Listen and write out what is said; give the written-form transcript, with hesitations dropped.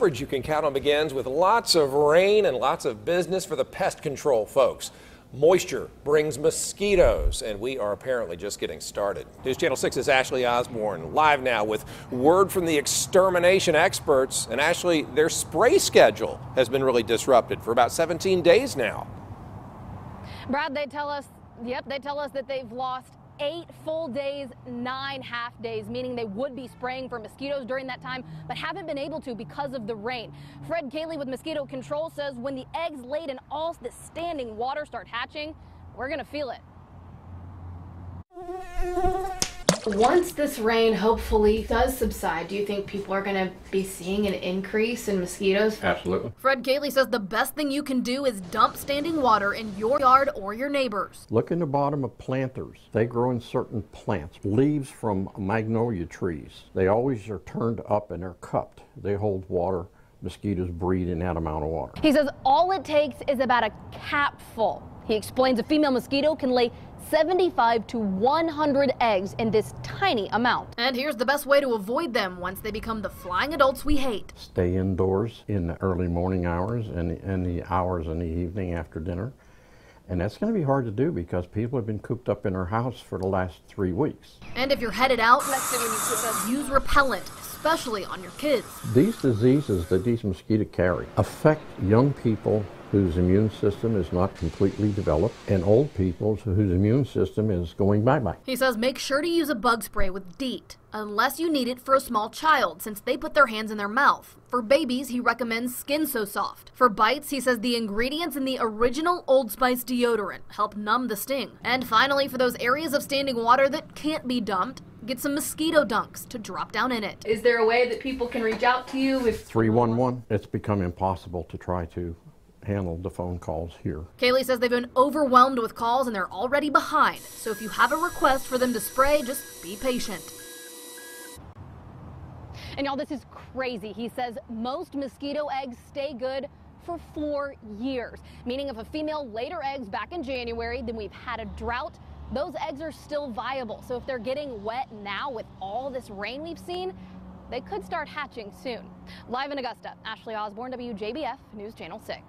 Coverage you can count on begins with lots of rain and lots of business for the pest control folks. Moisture brings mosquitoes, and we are apparently just getting started. News Channel 6's Ashley Osborne live now with word from the extermination experts. And Ashley, their spray schedule has been really disrupted for about 17 days now. Brad, they tell us that they've lost 8 full days, 9 half days, meaning they would be spraying for mosquitoes during that time, but haven't been able to because of the rain. Fred Cayley with Mosquito Control says when the eggs laid in all this standing water start hatching, we're going to feel it. Once this rain hopefully does subside, do you think people are going to be seeing an increase in mosquitoes? Absolutely. Fred Cayley says the best thing you can do is dump standing water in your yard or your neighbor's. Look in the bottom of planters. They grow in certain plants. Leaves from magnolia trees. They always are turned up and they're cupped. They hold water. Mosquitoes breed in that amount of water. He says all it takes is about a capful. He explains a female mosquito can lay 75 to 100 eggs in this tiny amount. And here's the best way to avoid them once they become the flying adults we hate. Stay indoors in the early morning hours and the hours in the evening after dinner. And that's going to be hard to do because people have been cooped up in their house for the last 3 weeks. And if you're headed out, use repellent, especially on your kids. These diseases that these mosquitoes carry affect young people whose immune system is not completely developed and old people whose immune system is going bye-bye. He says make sure to use a bug spray with DEET, unless you need it for a small child since they put their hands in their mouth. For babies, he recommends Skin So Soft. For bites, he says the ingredients in the original Old Spice deodorant help numb the sting. And finally, for those areas of standing water that can't be dumped, get some mosquito dunks to drop down in it. Is there a way that people can reach out to you? If 311, it's become impossible to try to handle the phone calls here. Cayley says they've been overwhelmed with calls and they're already behind. So if you have a request for them to spray, just be patient. And y'all, this is crazy. He says most mosquito eggs stay good for 4 years, meaning if a female laid her eggs back in January, then we've had a drought, those eggs are still viable. So if they're getting wet now with all this rain we've seen, they could start hatching soon. Live in Augusta, Ashley Osborne, WJBF News Channel 6.